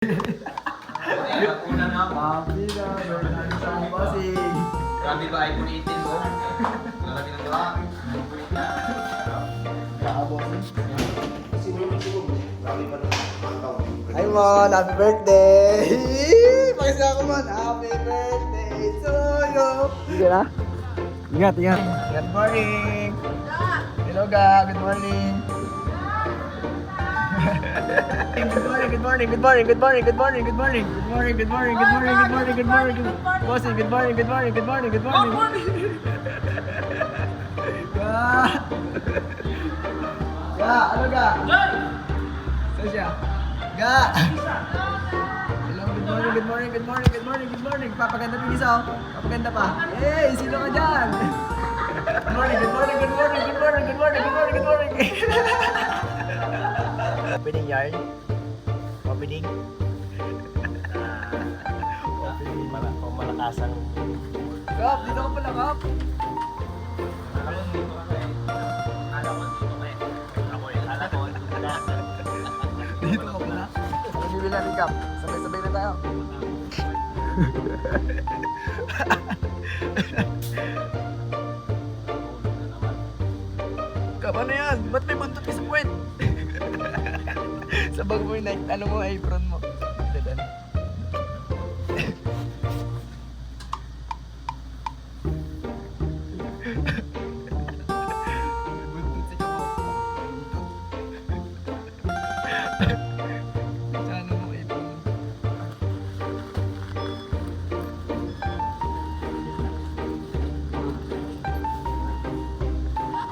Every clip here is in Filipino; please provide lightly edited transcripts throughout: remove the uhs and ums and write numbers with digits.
Una na ako. Happy na, birthday sa bossing. Grabe ba iPhone 18 mo? Lalaki ng gawa. Hi Mon, happy birthday! Pakisa ako Mon, happy birthday to you! Sige na? Ingat, ingat. Good morning! Hello ga, good morning! Good morning, good morning, good morning, good morning, good morning, good morning, good morning, good morning, good morning, good morning, good morning, good morning, bossing, good morning, good morning, good morning, good morning. Ga! Ga, ano ga? Saan siya? Ga! Hello, good morning, good morning, good morning, good morning, good morning. Papaganda pa isa, oh. Papaganda pa. Hey, sino ka dyan? Good morning, good morning, good morning, good morning, good morning, good morning, good morning. Opening yarn? Opening? Kung malakasan. Kap, dito ka pala, Kap. Dito ka pala. Ano bibili natin, Kap? Sabay-sabay na tayo. Kap, ano yan? Ba't may buntot ka sa puwet? Sa bag mo yung ano mo, apron mo. Dadan. Buntot sa mo. Sa ano mo, apron mo.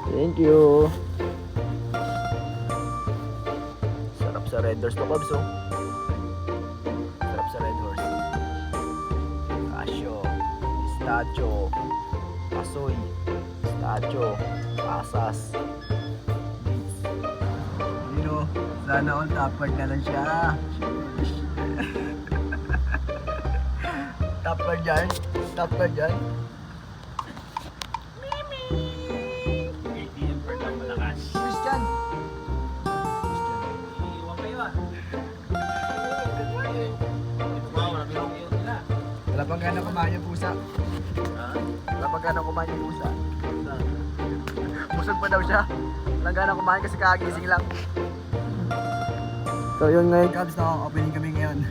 Thank you. Sarap sa Red Horse to, Cubs, oh. Sarap sa Red Horse. Casio, pistachio, asoy, pistachio, pasas, beets. You know, sana all top card na lang siya. Top card dyan? Top card dyan? ATM for lang malakas. Christian! Iiwan kayo ah. Wow, marami akong iyon nila. Wala pang gana kumain yung pusa. Ha? Wala pang gana kumain yung pusa. Busog pa daw siya. Walang gana kumain kasi kakagising lang. So yun ngayon, Cubs, no? Opening kami ngayon.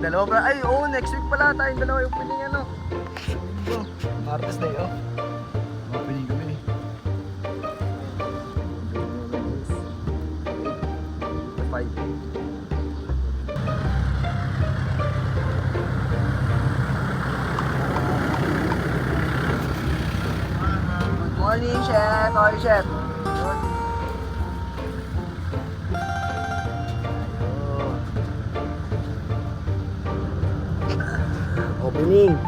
Dalawa pa. Ay, oo, next week pala tayong dalawa yung opening, ano? Linggo. Martes na yun. Opening kami. Five. Good morning, Chef. How are you, Chef? Good. Opening.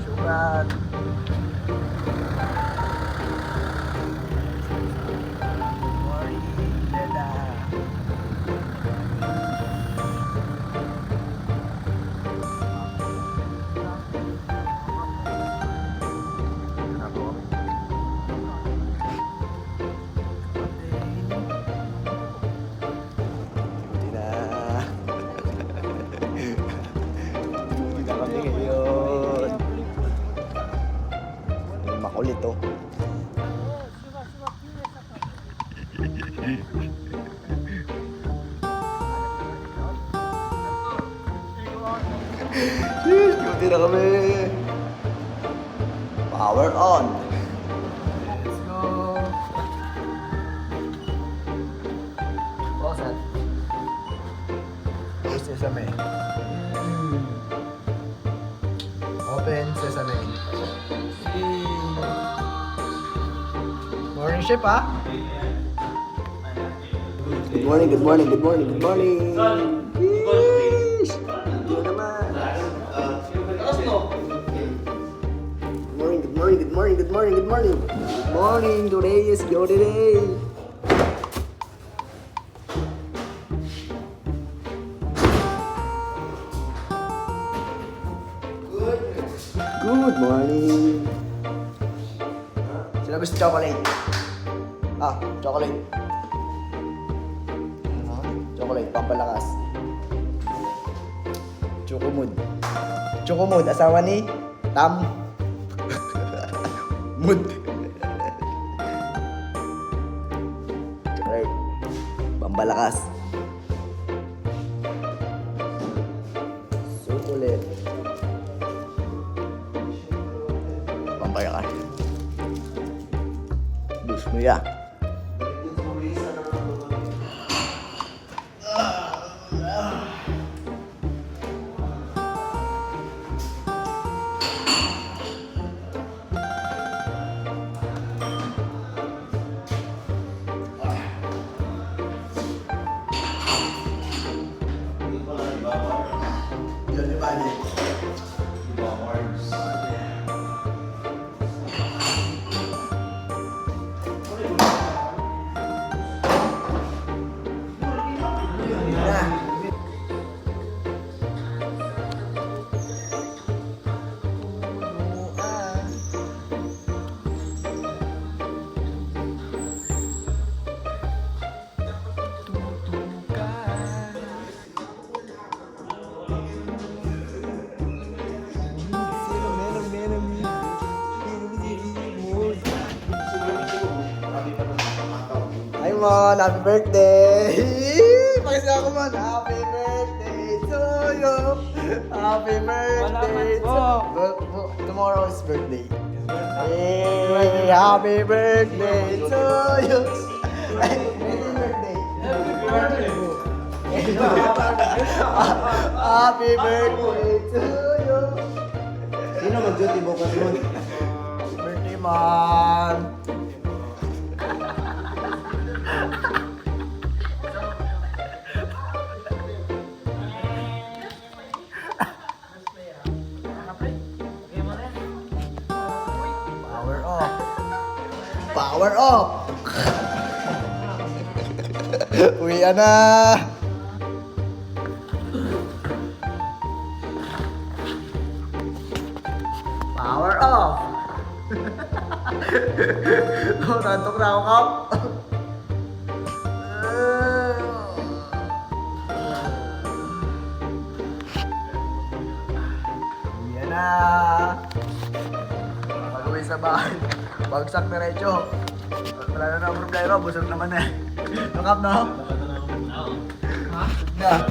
Sugar. Morning, Dada. Buti na. Buti na kami ngayon. Makulit, oh. Yes, buti na kami. Power on. Let's go. Bawsan. Sesame. Open sesame. Morning chef ha? Good morning, good morning, good morning, good morning. Yeesh! Yun naman. Good morning, good morning, good morning, good morning, good morning. Good morning, today is your day. Good morning. Sino gusto chocolate? Chocolate. Chocolate, pampalakas. Chokomud. Chokomud, asawa ni Tam. Mood. Chocolate, pampalakas. Chocolate. Pampalakas. Gusto mo ya. Yun yung bali. Hi Mon, happy birthday! Pakisa ako Mon, happy birthday to you! Happy birthday to tomorrow is birthday. Hey, happy birthday to you! Happy birthday! Happy birthday to you! Sino mag-duty bukas mo? Birthday Mon! Power off! Power off! Uwian na! Power off! Oh, nantok na ako, Kap. Uwian na! Pag-uwi sa bahay, bagsak na recho. Wala na ang problema, busog naman eh. No, Kap, no? Ha? Na.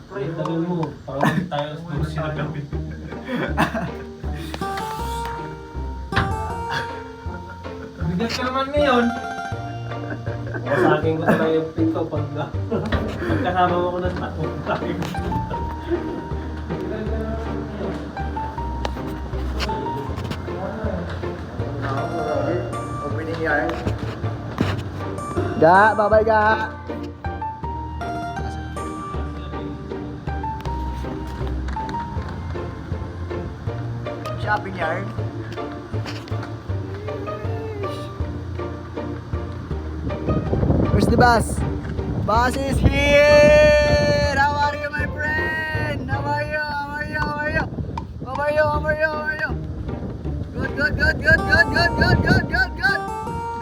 Pre, tagal mo. Parang tayo sa sinagabi. Bigat ka naman ngayon. Masagin ko talaga yung pinto pagkasama mo ko ng takot. Opening yarn. Ga, bye-bye Ga. Shopping yarn. Where's the bus? Bus is here! How are you, my friend? How are you? How are you? How are you? How are you? How are you? How are you? Good, good, good, good, good, good, good, good, good, good.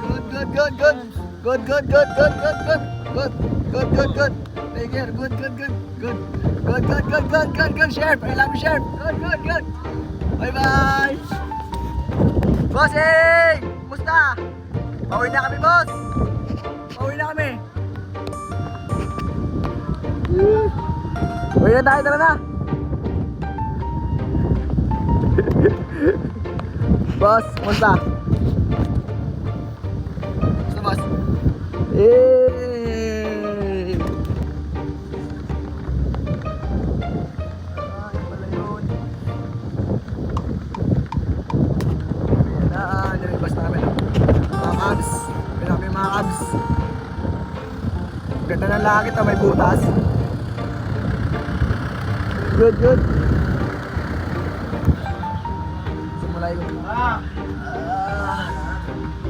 Good, good, good, good. Good, good, good, good, good, good. Good, good, good, good. Take care. Good, good, good, good. Good, good, good, good, good, good, Chef. I love you, Chef. Good, good, good. Bye-bye. Bossing! Musta? Pauwi na kami, boss. Pauwi na kami. Uwi na tayo, tara na. Boss, musta? Musta, boss? Hey! Ganda ng langit na may butas. Good, good. Simulay ko.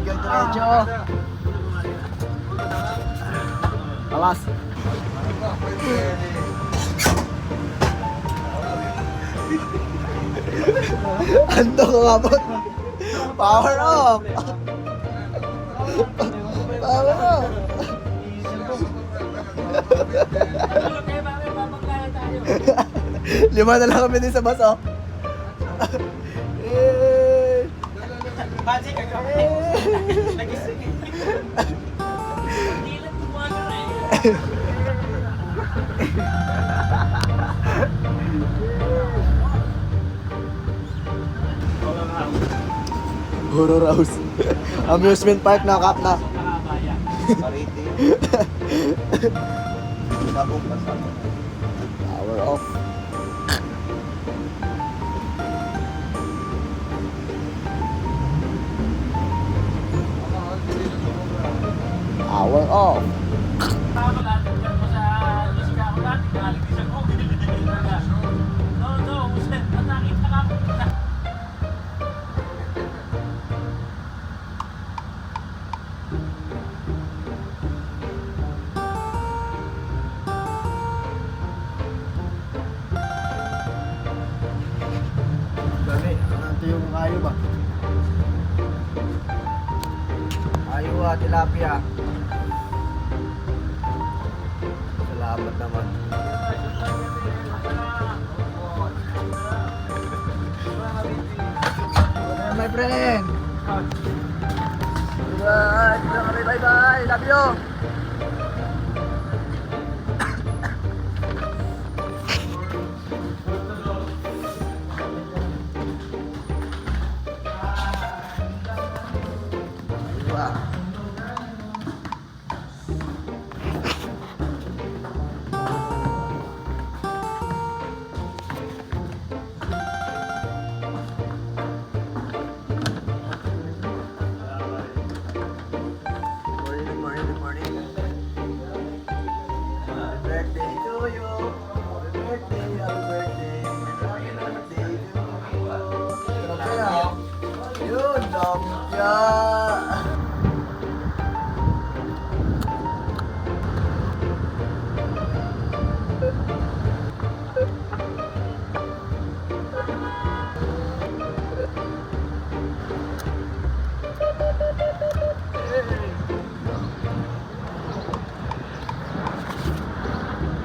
Ikaw diretso. Alas. Ando kumabot. Power off. Power off. Lima na lang kami din sa baso. Eh. Magic ka kami. Nagising. Hindi lang tumana eh. Horror house. Amusement park na kap na. Pariti. Dabong pasama. Power off. Power off. Dami, ano yung kayo ba? Ayo tilapia. Salamat naman. My friend. Bye. Bye. Love you. Good morning. Happy birthday to you. Happy birthday. Happy birthday to you. Lumpia. Yun, lumpia.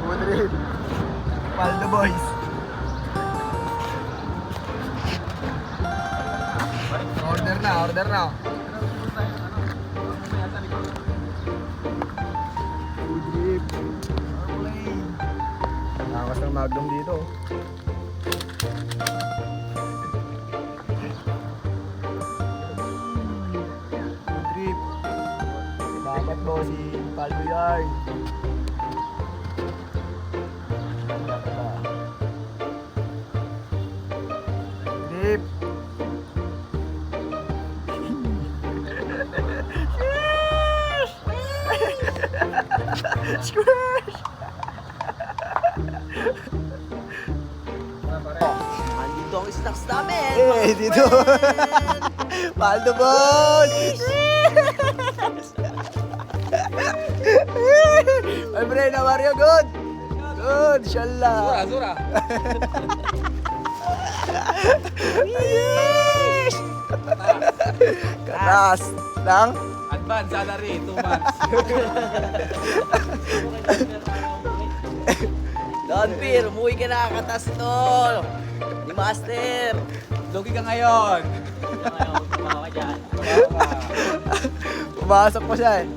Madrid. Paldo boys. Order na. Food trip. Airplane. Lakas ng Magnum dito. Food trip. Salamat bossing. Paldo yarn. Trip. Squish! Andito ang snacks namin! Eh, dito! Paldo boss! My friend, how are you? Good? Good, inshallah. Zura. Yes! Katas ng Advance salary, 2 months. Don Pir, umuwi ka na katas ito! Ni Master! Lugi ka ngayon. Pumasok pa siya eh.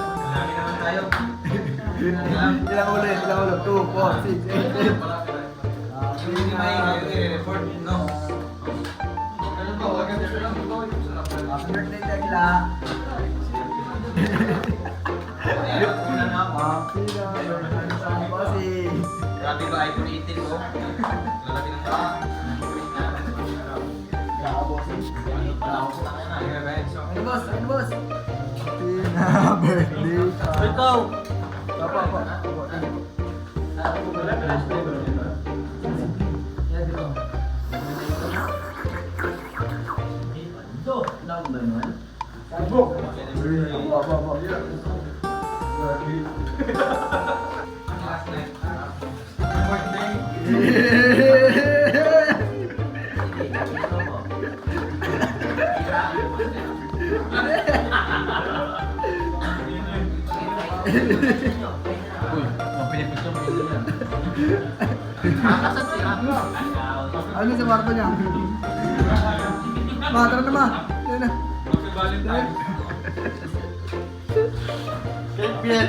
Marami naman tayo. Ilang ulit? 2, 4, 6, 8, 8. Hindi may i-report, no? Happy birthday, Tekla! Una na ako. Happy birthday sa bossing! Grabe ba? iPhone 18 mo? Lalaki ng bra. Ano boss? Ano boss? Birthday ka. Ikaw! Apo, apo. Yan dito. Sabok. Apo, apo, apo. Last night. Birthday. Kakasan siya. Ano sa kwarto niya? Ma, tara na ma. Yan na. Happy Valentine. Champion!